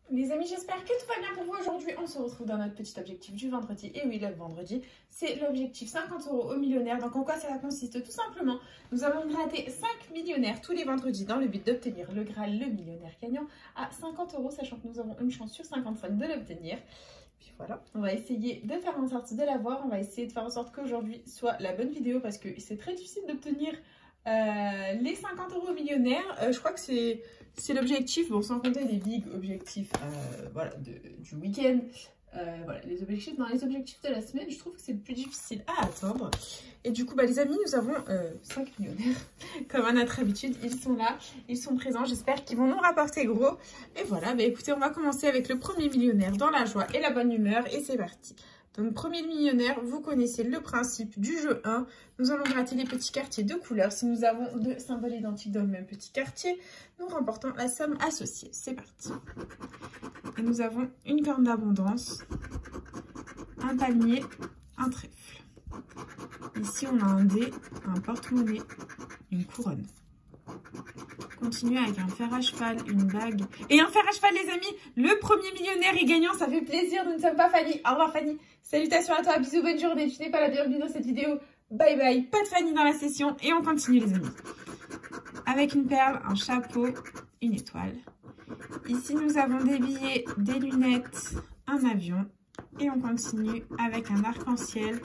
Les amis, j'espère que tout va bien pour vous aujourd'hui. On se retrouve dans notre petit objectif du vendredi. Et oui, le vendredi, c'est l'objectif 50 € au millionnaire. Donc en quoi ça consiste? Tout simplement, nous allons gratter 5 millionnaires tous les vendredis dans le but d'obtenir le Graal, le millionnaire gagnant, à 50 €, sachant que nous avons une chance sur 55 de l'obtenir. Puis voilà, on va essayer de faire en sorte de l'avoir. On va essayer de faire en sorte qu'aujourd'hui soit la bonne vidéo parce que c'est très difficile d'obtenir les 50 € millionnaires. Je crois que c'est l'objectif, bon, sans compter les big objectifs voilà, du week-end. Voilà, les objectifs, dans les objectifs de la semaine, je trouve que c'est le plus difficile à atteindre. Et du coup, bah, les amis, nous avons 5 millionnaires. Comme à notre habitude, ils sont là, ils sont présents. J'espère qu'ils vont nous rapporter gros. Et voilà, bah, écoutez, on va commencer avec le premier millionnaire dans la joie et la bonne humeur. Et c'est parti. Donc, premier millionnaire, vous connaissez le principe du jeu 1. Nous allons gratter les petits quartiers de couleurs. Si nous avons deux symboles identiques dans le même petit quartier, nous remportons la somme associée. C'est parti. Et nous avons une corne d'abondance, un palmier, un trèfle. Ici, on a un dé, un porte-monnaie, une couronne. Continue avec un fer à cheval, une bague et un fer à cheval, les amis. Le premier millionnaire est gagnant, ça fait plaisir. Nous ne sommes pas Fanny. Au revoir Fanny. Salutations à toi, bisous, bonne journée. Tu n'es pas la bienvenue dans cette vidéo. Bye bye. Pas de Fanny dans la session et on continue les amis. Avec une perle, un chapeau, une étoile. Ici nous avons des billets, des lunettes, un avion et on continue avec un arc-en-ciel,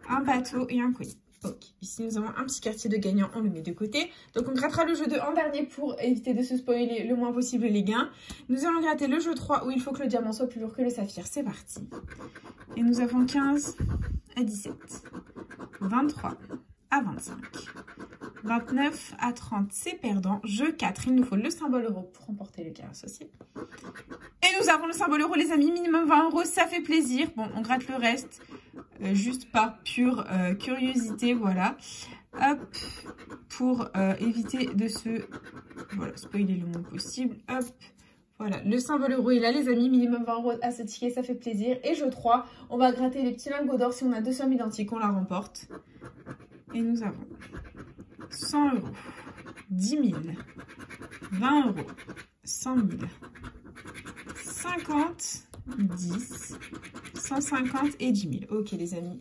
un bateau et un colis. Ok, ici nous avons un petit quartier de gagnant, on le met de côté. Donc on grattera le jeu 2 en dernier pour éviter de se spoiler le moins possible les gains. Nous allons gratter le jeu 3 où il faut que le diamant soit plus lourd que le saphir, c'est parti. Et nous avons 15 à 17, 23 à 25, 29 à 30, c'est perdant. Jeu 4, il nous faut le symbole euro pour remporter le gain associé. Et nous avons le symbole euro les amis, minimum 20 €, ça fait plaisir. Bon, on gratte le reste. Juste par pure curiosité, voilà. Hop, pour éviter de se spoiler le moins possible. Hop, voilà, le symbole euro est là, les amis. Minimum 20 € à ce ticket, ça fait plaisir. Et jeu 3, on va gratter les petits lingots d'or. Si on a deux sommes identiques, on la remporte. Et nous avons 100 €, 10 000, 20 €, 100 000, 50, 10, 150 et 10 000. Ok les amis.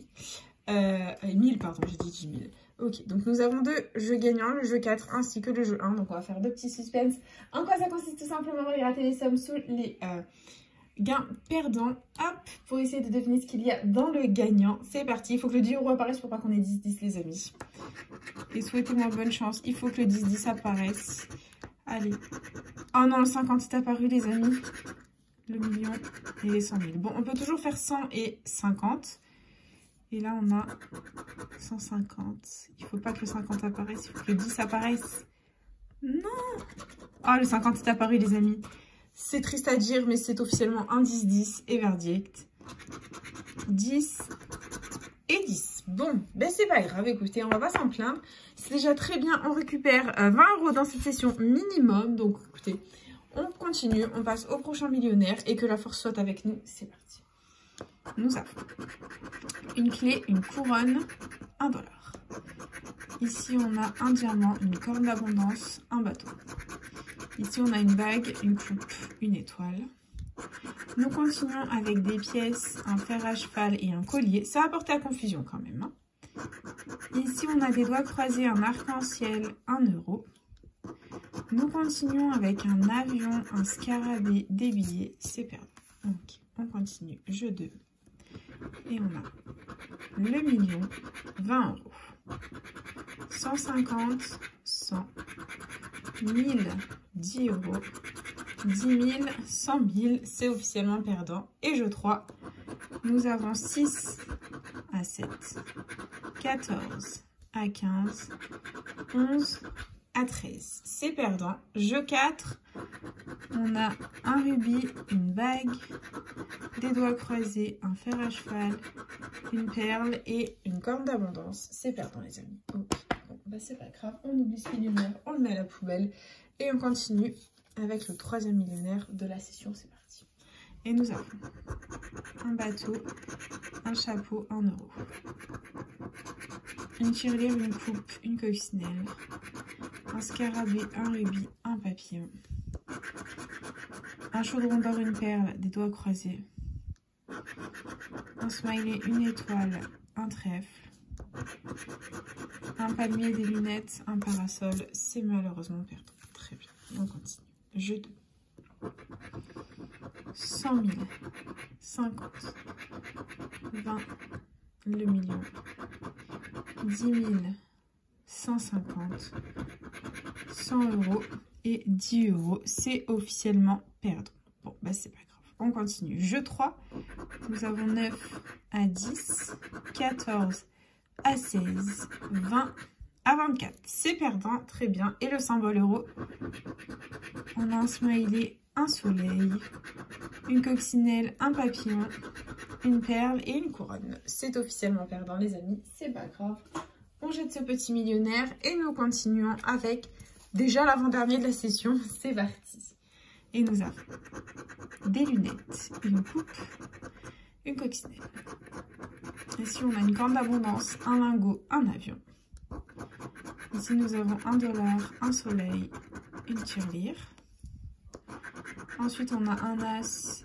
1000 pardon, j'ai dit 10 000. Ok, donc nous avons deux jeux gagnants, le jeu 4 ainsi que le jeu 1. Donc on va faire deux petits suspens. En quoi ça consiste? Tout simplement à gratter les sommes sous les gains perdants. Hop, pour essayer de deviner ce qu'il y a dans le gagnant. C'est parti, il faut que le 10 € apparaisse pour pas qu'on ait 10-10 les amis. Et souhaitez-moi bonne chance, il faut que le 10-10 apparaisse. Allez. Oh non, le 50 est apparu les amis. Le million et les 100 000. Bon, on peut toujours faire 100 et 50. Et là, on a 150. Il faut pas que le 50 apparaisse. Il faut que le 10 apparaisse. Non. Oh, le 50 est apparu, les amis. C'est triste à dire, mais c'est officiellement un 10-10 et verdict. 10 et 10. Bon, ben c'est pas grave. Écoutez, on va pas s'en plaindre. C'est déjà très bien. On récupère 20 € dans cette session minimum. Donc, écoutez... On continue, on passe au prochain millionnaire et que la force soit avec nous. C'est parti. Nous avons une clé, une couronne, 1 $. Ici, on a un diamant, une corne d'abondance, un bateau. Ici, on a une bague, une coupe, une étoile. Nous continuons avec des pièces, un fer à cheval et un collier. Ça va porter à confusion quand même. Hein. Ici, on a des doigts croisés, un arc-en-ciel, 1 €. Nous continuons avec un avion, un scarabée, des billets, c'est perdu. Donc, on continue. Jeu 2. Et on a le million, 20 €. 150, 100, 1000, 10 €, 10 000, 100 000, c'est officiellement perdant. Et jeu 3, nous avons 6 à 7, 14 à 15, 11 à 13, c'est perdant. Jeu 4, on a un rubis, une bague, des doigts croisés, un fer à cheval, une perle et une corne d'abondance. C'est perdant les amis. Okay. Bon, bah c'est pas grave, on oublie ce millionnaire, on le met à la poubelle et on continue avec le troisième millionnaire de la session. C'est parti. Et nous avons un bateau, un chapeau, 1 €. Une tirelire, une coupe, une coccinelle, un scarabée, un rubis, un papillon, un chaudron d'or, une perle, des doigts croisés, un smiley, une étoile, un trèfle, un palmier, des lunettes, un parasol. C'est malheureusement perdant. Très bien, on continue. Jeu 2. 100 000, 50, 20, le million, 10 000, 150, 100 € et 10 €. C'est officiellement perdant. Bon, bah c'est pas grave. On continue. Jeu 3. Nous avons 9 à 10, 14 à 16, 20 à 24. C'est perdant. Très bien. Et le symbole euro. On a un smiley, un soleil, une coccinelle, un papillon, une perle et une couronne. C'est officiellement perdant, les amis. C'est pas grave. On jette ce petit millionnaire et nous continuons avec déjà l'avant-dernier de la session. C'est parti. Et nous avons des lunettes, une coupe, une coccinelle. Ici, on a une corne d'abondance, un lingot, un avion. Ici, nous avons un dollar, un soleil, une tirelire. Ensuite, on a un as,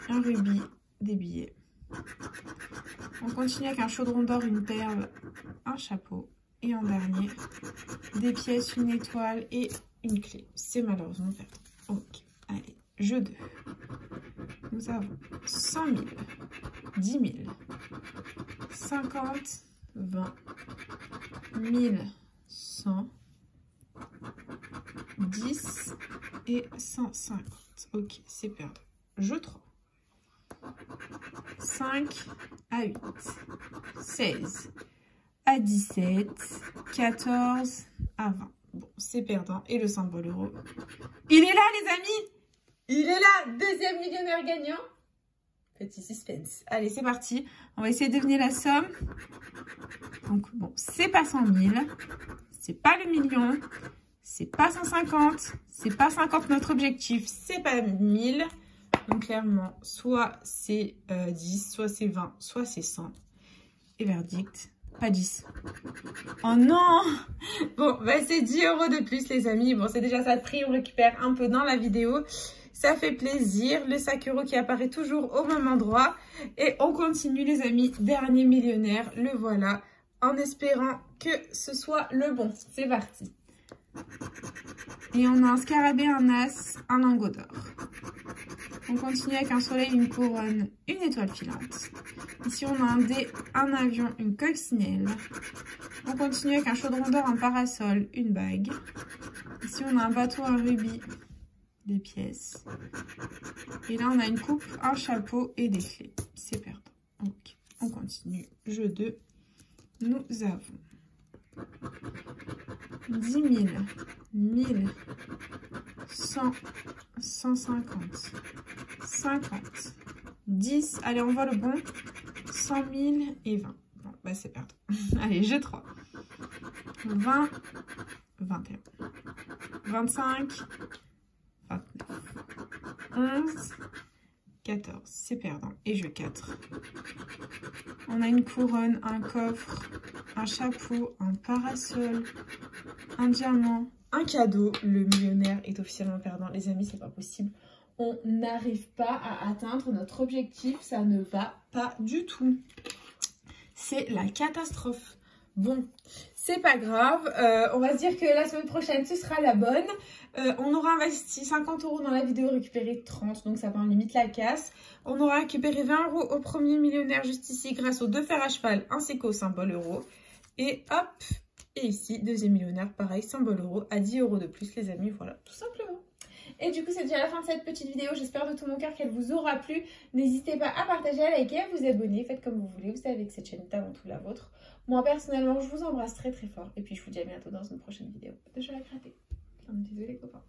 un rubis, des billets. On continue avec un chaudron d'or, une perle, un chapeau. Et en dernier, des pièces, une étoile et une clé. C'est malheureusement perdant. Ok, allez, jeu 2. Nous avons 100 000, 10 000, 50, 20, 1000, 100, 10 et 150. Ok, c'est perdant. Jeu 3. 5 à 8, 16 à 17, 14 à 20. Bon, c'est perdant. Et le symbole euro. Il est là, les amis! Il est là! Deuxième millionnaire gagnant. Petit suspense. Allez, c'est parti. On va essayer de deviner la somme. Donc, bon, c'est pas 100 000. C'est pas le million. C'est pas 150. C'est pas 50 notre objectif. C'est pas 1000. Donc, clairement, soit c'est 10, soit c'est 20, soit c'est 100. Et verdict, pas 10. Oh non! Bon, bah c'est 10 € de plus, les amis. Bon, c'est déjà ça de prix. On récupère un peu dans la vidéo. Ça fait plaisir. Le sac euro qui apparaît toujours au même endroit. Et on continue, les amis. Dernier millionnaire. Le voilà. En espérant que ce soit le bon. C'est parti. Et on a un scarabée, un as, un lingot d'or. On continue avec un soleil, une couronne, une étoile filante. Ici, on a un dé, un avion, une coccinelle. On continue avec un chaudron d'or, un parasol, une bague. Ici, on a un bateau, un rubis, des pièces. Et là, on a une coupe, un chapeau et des clés. C'est perdant. Ok, on continue. Jeu 2. Nous avons 10 000, 1000, 100, 150, 50, 10. Allez, on voit le bon. 100 000 et 20. Bon, bah c'est perdant. Allez, jeu 3. 20, 21, 25, 29, 11, 14. C'est perdant. Et jeu 4. On a une couronne, un coffre, un chapeau, un parasol, un diamant, un cadeau. Le millionnaire est officiellement perdant. Les amis, c'est pas possible. On n'arrive pas à atteindre notre objectif. Ça ne va pas du tout. C'est la catastrophe. Bon, c'est pas grave. On va se dire que la semaine prochaine, ce sera la bonne. On aura investi 50 € dans la vidéo, récupéré 30. Donc, ça va en limite la casse. On aura récupéré 20 € au premier millionnaire juste ici grâce aux 2 fers à cheval ainsi qu'au symbole euro. Et hop, et ici, deuxième millionnaire, pareil, symbole euro à 10 € de plus, les amis. Voilà, tout simplement. Et du coup, c'est déjà la fin de cette petite vidéo. J'espère de tout mon cœur qu'elle vous aura plu. N'hésitez pas à partager, à liker, à vous abonner. Faites comme vous voulez. Vous savez que cette chaîne est avant tout la vôtre. Moi, personnellement, je vous embrasse très très fort. Et puis, je vous dis à bientôt dans une prochaine vidéo de Choix à gratter. Désolé, les copains.